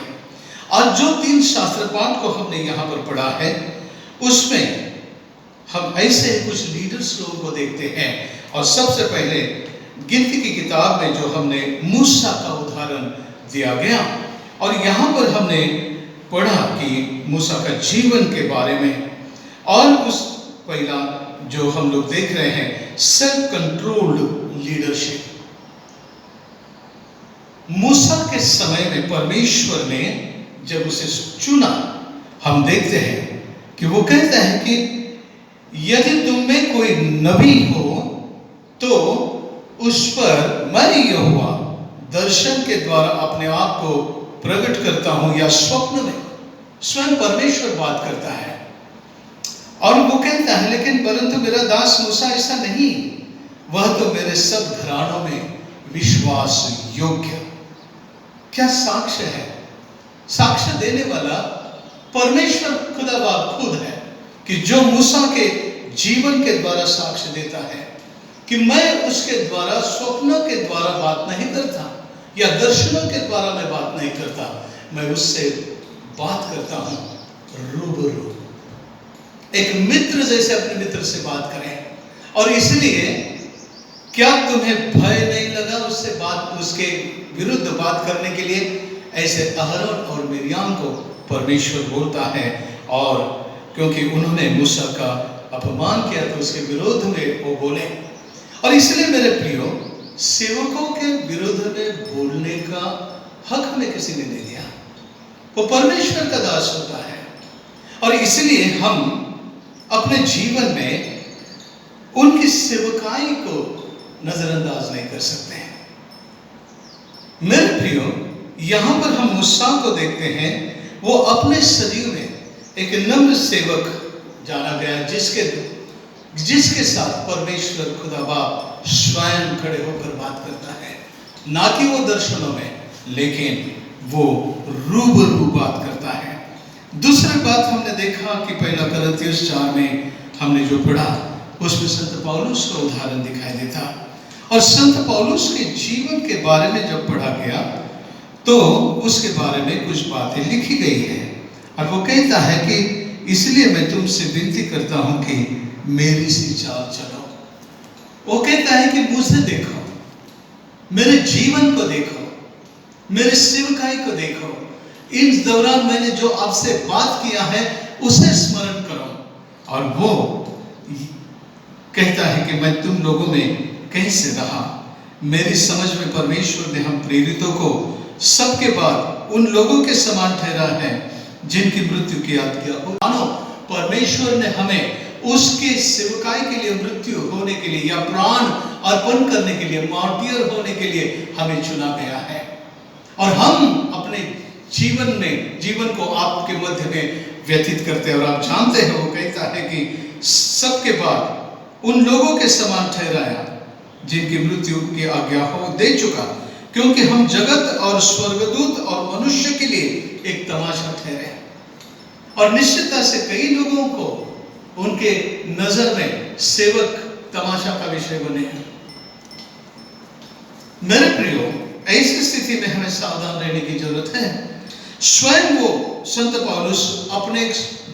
आज जो 3 शास्त्र पाठ को हमने यहाँ पर पढ़ा है, उसमें हम ऐसे कुछ लीडर्स लोगों को देखते हैं। और सबसे पहले गिनती की किताब में जो हमने मूसा का उदाहरण दिया गया, और यहाँ पर हमने पढ़ा कि मूसा का जीवन के बारे में, और उस पहला जो हम लोग देख रहे हैं सेल्फ कंट्रोल्ड लीडरशिप। मूसा के समय में परमेश्वर ने जब उसे चुना, हम देखते हैं कि वो कहता है कि यदि तुम में कोई नबी हो तो उस पर मैं यहोवा दर्शन के द्वारा अपने आप को प्रकट करता हूं, या स्वप्न में स्वयं परमेश्वर बात करता है। और वो कहता है, लेकिन परंतु मेरा दास मूसा ऐसा नहीं, वह तो मेरे सब घरानों में विश्वास योग्य। क्या साक्ष्य है? साक्ष्य देने वाला परमेश्वर खुदाबाद खुद है, कि जो मूसा के जीवन के द्वारा साक्ष्य देता है कि मैं उसके द्वारा, स्वप्नों के द्वारा बात नहीं करता, या दर्शनों के द्वारा मैं बात नहीं करता, मैं उससे बात करता हूं रूबरू। एक मित्र जैसे अपने मित्र से बात करें। और इसलिए क्या तुम्हें भय नहीं लगा उससे बात, उसके विरुद्ध बात करने के लिए? ऐसे अहरोन और मिर्याम को परमेश्वर बोलता है, और क्योंकि उन्होंने मूसा का अपमान किया तो उसके विरोध में वो बोले। और इसलिए मेरे प्रियो, सेवकों के विरुद्ध में बोलने का हक हमें किसी ने नहीं दिया। वो परमेश्वर का दास होता है, और इसलिए हम अपने जीवन में उनकी सेवकाई को नजरअंदाज नहीं कर सकते हैं। मेरे प्रियो, यहां पर हम मूसा को देखते हैं, वो अपने शरीर में एक नम्र सेवक जाना गया, जिसके साथ परमेश्वर खुदा बाप स्वयं खड़े होकर बात करता है, ना कि वो दर्शनों में, लेकिन वो रूबरू बात करता है। दूसरी बात हमने देखा कि पहला कुरिन्थियों 4 में हमने जो पढ़ा, उसमें संत पौलुस का उदाहरण दिखाई देता, और संत पौलुस के जीवन के बारे में जब पढ़ा गया तो उसके बारे में कुछ बातें लिखी गई है, और वो कहता है कि इसलिए मैं तुमसे विनती करता हूं कि मेरी सी चाल चलो। वो कहता है कि मुझे देखो, मेरे जीवन को देखो, मेरे सेवकाई को देखो, इन दौरान मैंने जो आपसे बात किया है उसे स्मरण करो। और वो कहता है कि मैं तुम लोगों में कैसे रहा। मेरी समझ में परमेश्वर ने हम प्रेरितों को सबके बाद उन लोगों के समान ठहरा है जिनकी मृत्यु की आज्ञा हो। मानो परमेश्वर ने हमें उसके सेवकाई के लिए, मृत्यु होने के लिए या प्राण अर्पण करने के लिए, मार्टियर होने के लिए हमें चुना गया है। और हम अपने जीवन को आपके मध्य में व्यतीत करते हैं। और आप जानते हैं, वो कहता है कि सबके बाद उन लोगों के समान ठहराया जिनकी मृत्यु की आज्ञा हो दे चुका, क्योंकि हम जगत और स्वर्गदूत और मनुष्य के लिए एक तमाशा ठहरे। और निश्चितता से कई लोगों को उनके नजर में सेवक तमाशा का विषय बने हैं। मेरे प्रियो, ऐसी स्थिति में हमें सावधान रहने की जरूरत है। स्वयं वो संत पौलुस अपने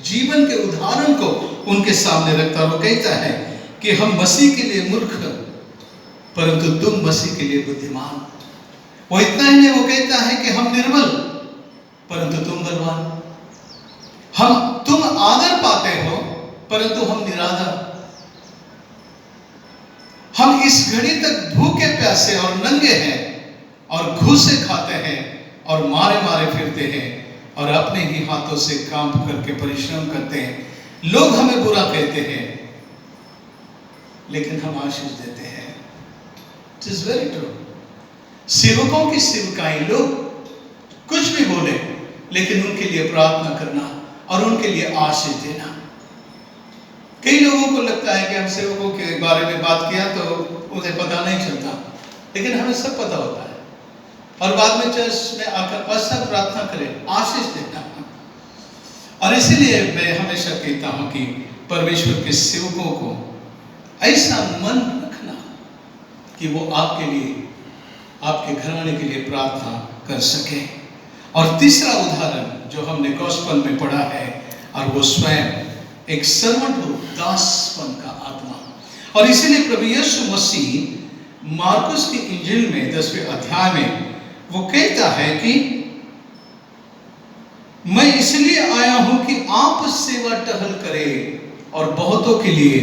जीवन के उदाहरण को उनके सामने रखता है। वो कहता है कि हम मसीह के लिए मूर्ख, परंतु तुम मसीह के लिए बुद्धिमान। वो इतना ही नहीं, वो कहता है कि हम निर्बल परंतु तुम बलवान। तुम आदर पाते हो परंतु हम निरादर। हम इस घड़ी तक भूखे प्यासे और नंगे हैं और घूसे खाते हैं और मारे मारे फिरते हैं और अपने ही हाथों से काम करके परिश्रम करते हैं। लोग हमें बुरा कहते हैं लेकिन हम आशीष देते हैं। It is very true. सेवकों की सेवकाई, लोग कुछ भी बोले लेकिन उनके लिए प्रार्थना करना और उनके लिए आशीष देना। कई लोगों को लगता है कि हम सेवकों के बारे में बात किया तो उन्हें पता नहीं चलता, लेकिन हमें सब पता होता है। और बाद में चर्च में आकर बस सब प्रार्थना करें, आशीष देना। और इसीलिए मैं हमेशा कहता हूं कि परमेश्वर के सेवकों को ऐसा मन रखना कि वो आपके लिए, आपके घराने के लिए प्रार्थना कर सके। और तीसरा उदाहरण जो हमने गॉस्पेल में पढ़ा है, और वो स्वयं एक सर्वंट हो, दासपन का आत्मा। और इसीलिए प्रभु यीशु मसीह मार्कुस की इंजील में 10वें अध्याय में वो कहता है कि मैं इसलिए आया हूं कि आप सेवा टहल करें और बहुतों के लिए,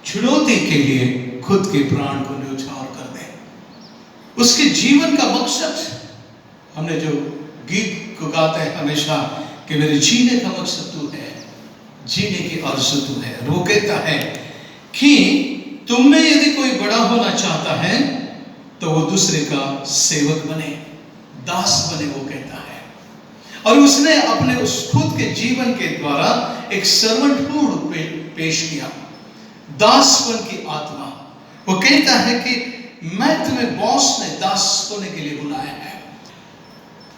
चुनौती के लिए खुद के प्राण को न्यौछावर कर दें। उसके जीवन का मकसद, हमने जो गीत को गाते हैं हमेशा कि मेरे जीने का मकसद तू है, जीने की आरज़ू तू है। और वो कहता है कि तुम में यदि कोई बड़ा होना चाहता है तो वो दूसरे का सेवक बने, दास बने, वो कहता है। और उसने अपने उस खुद के जीवन के द्वारा एक सर्वेंटहुड पेश किया, दासपन की आत्मा। वो कहता है कि मैं तुम्हें बॉस ने दास होने के लिए बुलाया है।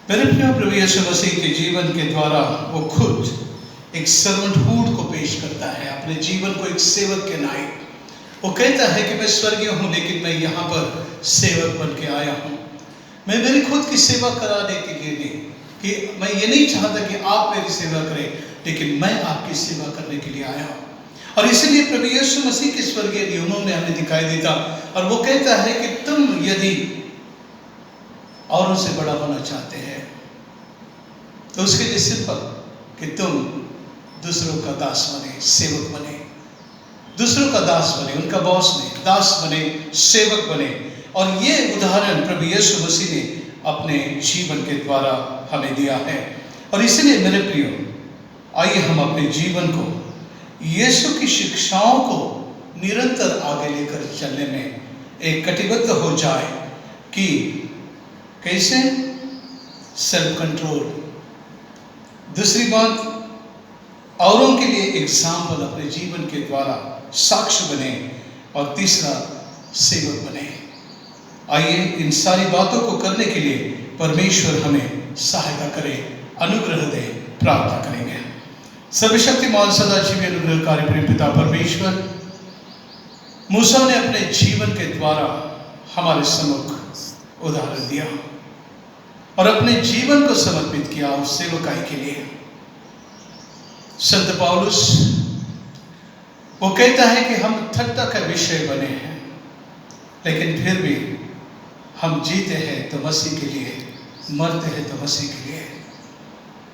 मेरे प्रिय प्रभु यीशु मसीह के जीवन के द्वारा वो खुद एक सर्वेंटहुड को पेश करता है, अपने जीवन को एक सेवक के नायक। वो कहता है कि मैं स्वर्गीय हूं लेकिन मैं यहाँ पर सेवक बन के आया हूं। मैं मेरी खुद की सेवा कराने के लिए नहीं, कि मैं ये नहीं चाहता कि आप मेरी सेवा करें, लेकिन मैं आपकी सेवा करने के लिए आया हूं। और इसीलिए प्रभु यीशु मसीह के स्वर्गीय नियमों में हमें दिखाई देता। और वो कहता है कि तुम यदि औरों से बड़ा होना चाहते हैं तो उसके लिए सिंपल कि तुम दूसरों का दास बने, सेवक बने, दूसरों का दास बने, उनका बॉस नहीं, दास बने, सेवक बने। और ये उदाहरण प्रभु यीशु मसीह ने अपने जीवन के द्वारा हमें दिया है। और इसलिए मेरे प्रियो, आइए हम अपने जीवन को यीशु की शिक्षाओं को निरंतर आगे लेकर चलने में एक कटिबद्ध हो जाए कि कैसे सेल्फ कंट्रोल, दूसरी बात औरों के लिए एग्जाम्पल अपने जीवन के द्वारा साक्ष्य बने, और तीसरा सेवक बने। आइए इन सारी बातों को करने के लिए परमेश्वर हमें सहायता करे, अनुग्रह दे। प्रार्थना करेंगे। सर्वशक्तिमान सदाशिव अनुग्रहकारी प्रेम पिता परमेश्वर, मूसा ने अपने जीवन के द्वारा हमारे सम्मुख उदाहरण दिया और अपने जीवन को समर्पित किया उस सेवकाई के लिए। संत पौलुस वो कहता है कि हम ठट्टा का विषय बने हैं, लेकिन फिर भी हम जीते हैं तो मसीह के लिए, मरते हैं तो मसीह के लिए।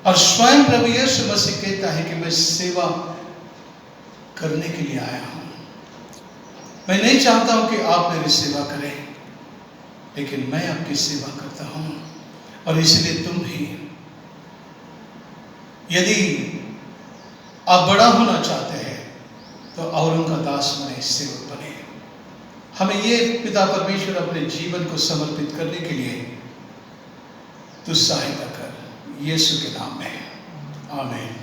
और स्वयं प्रभु यीशु मसीह कहता है कि मैं सेवा करने के लिए आया हूं। मैं नहीं चाहता हूं कि आप मेरी सेवा करें, लेकिन मैं आपकी सेवा करता हूं। और इसलिए तुम भी यदि आप बड़ा होना चाहते हैं तो औरों का दास बने, सेवक बने। हमें ये पिता परमेश्वर अपने जीवन को समर्पित करने के लिए तू सहायता कर, यीशु के नाम में, आमीन।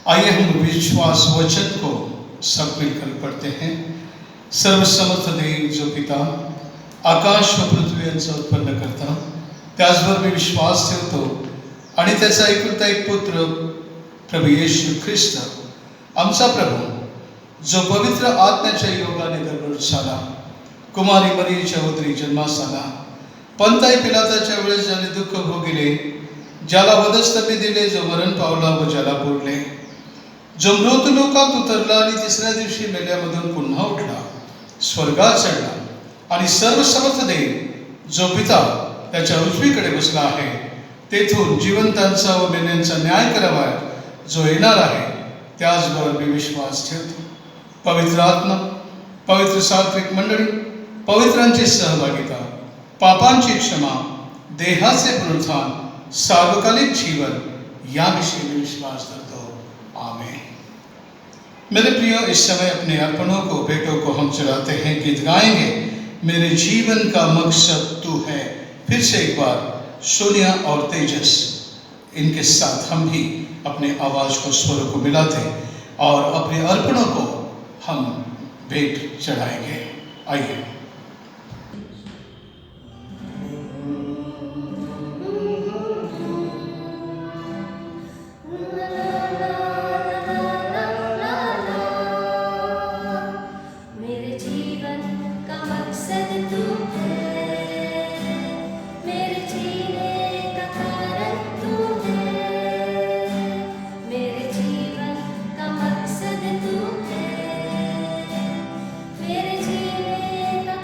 आइए हम विश्वास वचन को सब मिलकर पढ़ते हैं। सर्वसमर्थ देव जो पिता आकाश व पृथ्वी यांचा उत्पन्न करता, त्याचबरोबर मी विश्वास ठेवतो आणि त्याचा एकुलता एक पुत्र प्रभू येशू ख्रिस्त आमचा प्रभू, जो पवित्र आत्म्याच्या योगाने दररोज झाला, कुमारी मरियेच्या उदरी जन्मास आला, पंताई पिलाताच्या वेळेस ज्याने दुःख भोगिले, ज्याला वधस्तंभी दिले, जो मरण पावला व ज्याला पुरले, जो मृत लोकात उतरला आणि तिसऱ्या दिवशी मेल्यामधून पुन्हा उठला, स्वर्गात चढला आणि सर्वसमर्थ देव जो पिता त्याच्या उजवीकडे बसला आहे, तेथून जिवंतांचा व मेल्यांचा न्याय करावा जो येणार आहे, त्याचबरोबर मी विश्वास ठेवतो। पवित्र आत्मा, पवित्र सात्विक मंडळी, पवित्रांची सहभागिता, पापांची क्षमा, देहाचे पुनरुत्थान, सार्वकालिक जीवन याविषयी मी विश्वास करतो। आमीन। मेरे प्रियो, इस समय अपने अर्पणों को, भेंटों को हम चढ़ाते हैं, गीत गाएंगे, मेरे जीवन का मकसद तू है। फिर से एक बार सोनिया और तेजस इनके साथ हम भी अपने आवाज को, स्वरों को मिलाते और अपने अर्पणों को हम भेंट चढ़ाएंगे। आइए। मेरे जीवन का मकसद तू है, मेरे जीने का कारण तू है, मेरे जीवन का मकसद तू है, मेरे जीने का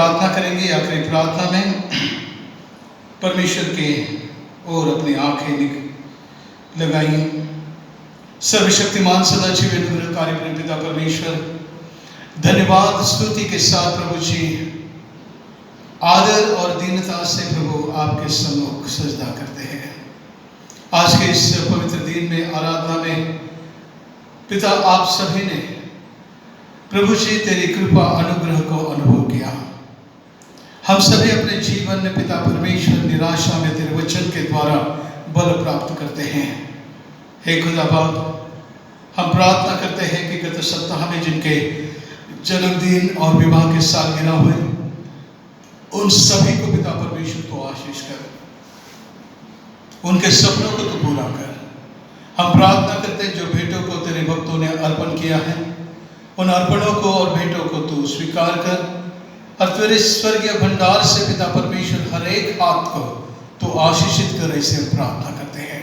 प्रार्थना करेंगे। आखिरी प्रार्थना में परमेश्वर के ओर अपनी आंखें लगाइए। सर्वशक्तिमान सदाशिव अनुग्रहकारी प्रेम पिता परमेश्वर, धन्यवाद स्तुति के साथ प्रभु जी आदर और दीनता से प्रभु आपके सम्मुख सजदा करते हैं। आज के इस पवित्र दिन में आराधना में पिता आप सभी ने प्रभु जी तेरी कृपा अनुग्रह को अनुभव किया। हम सभी अपने जीवन में पिता परमेश्वर निराशा में तेरे वचन के द्वारा बल प्राप्त करते हैं। हे खुदा बाप, हम प्रार्थना करते हैं कि गत सप्ताह में जिनके जन्मदिन और विवाह के सालगिरह हुए, उन सभी को पिता परमेश्वर तो आशीष कर, उनके सपनों को तो पूरा कर। हम प्रार्थना करते हैं जो भेंटों को तेरे भक्तों ने अर्पण किया है, उन अर्पणों को और भेंटों को तू स्वीकार कर और तेरे स्वर्गीय भंडार से पिता परमेश्वर हर एक हाथ को तो आशीषित कर। ऐसे हम प्रार्थना करते हैं।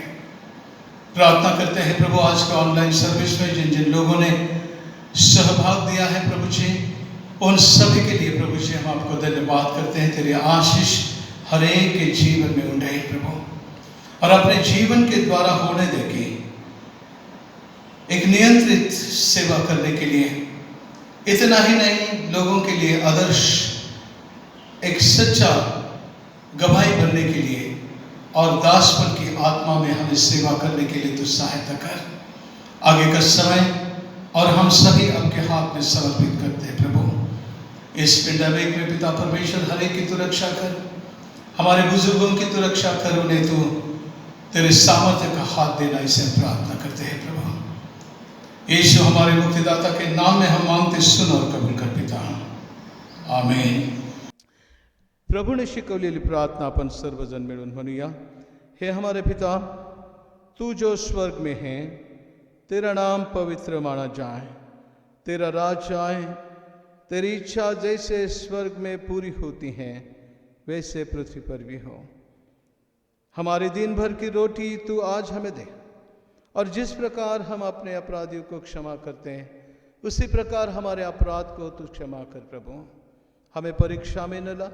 प्रार्थना करते हैं प्रभु आज का ऑनलाइन सर्विस में जिन जिन लोगों ने सहभाग दिया है प्रभु जी, उन सभी के लिए प्रभु जी हम आपको धन्यवाद करते हैं। तेरी आशीष हर एक के जीवन में उठे प्रभु, और अपने जीवन के द्वारा होने दे कि एक नियंत्रित सेवा करने के लिए, इतना ही नहीं लोगों के लिए आदर्श एक सच्चा गवाही बनने के लिए और दासपन की आत्मा में हमें सेवा करने के लिए तू सहायता कर। आगे का समय और हम सभी आपके हाथ में समर्पित करते हैं प्रभु। इस पेंडेमिक में पिता परमेश्वर हर एक की तू रक्षा कर, हमारे बुजुर्गों की तू रक्षा कर, उन्हें तू तेरे सामर्थ्य का हाथ देना, इसे हम प्रार्थना करते हैं प्रभु। यीशु हमारे मुक्तिदाता के नाम में हम मांगते, सुन और कबूल कर पिता, आमीन। प्रभूने शिकवलेली प्रार्थना आपण सर्वजण मिळून म्हणूया। हे हमारे पिता, तू जो स्वर्ग में है, तेरा नाम पवित्र माना जाए, तेरा राज्य आए, तेरी इच्छा जैसे स्वर्ग में पूरी होती है वैसे पृथ्वी पर भी हो। हमारे दिन भर की रोटी तू आज हमें दे, और जिस प्रकार हम अपने अपराधियों को क्षमा करते हैं उसी प्रकार हमारे अपराध को तू क्षमा कर प्रभु। हमें परीक्षा में न ला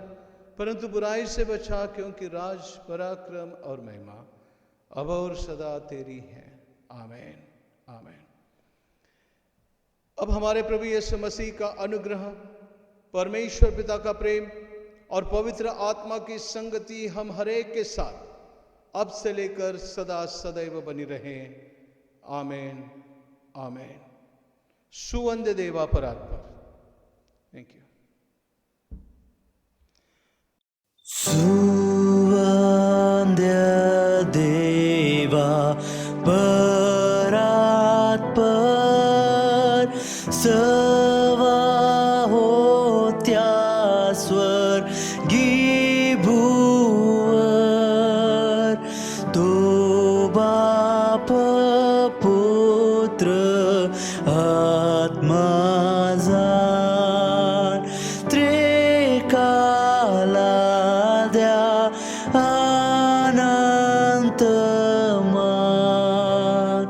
परंतु बुराई से बचा, क्योंकि राज, पराक्रम और महिमा अब और सदा तेरी है, आमीन आमीन। अब हमारे प्रभु यीशु मसीह का अनुग्रह, परमेश्वर पिता का प्रेम और पवित्र आत्मा की संगति हम हरेक के साथ अब से लेकर सदा सदैव बनी रहे, आमीन आमीन। सुवंद्य देवा परात्पर। Thank you. सुवंद्य देवा परात्पर, सवा होत्या स्वर्गी भूवर, तो बाप पुत्र आत्मा जान, त्रिकाला द्या अनंत मान।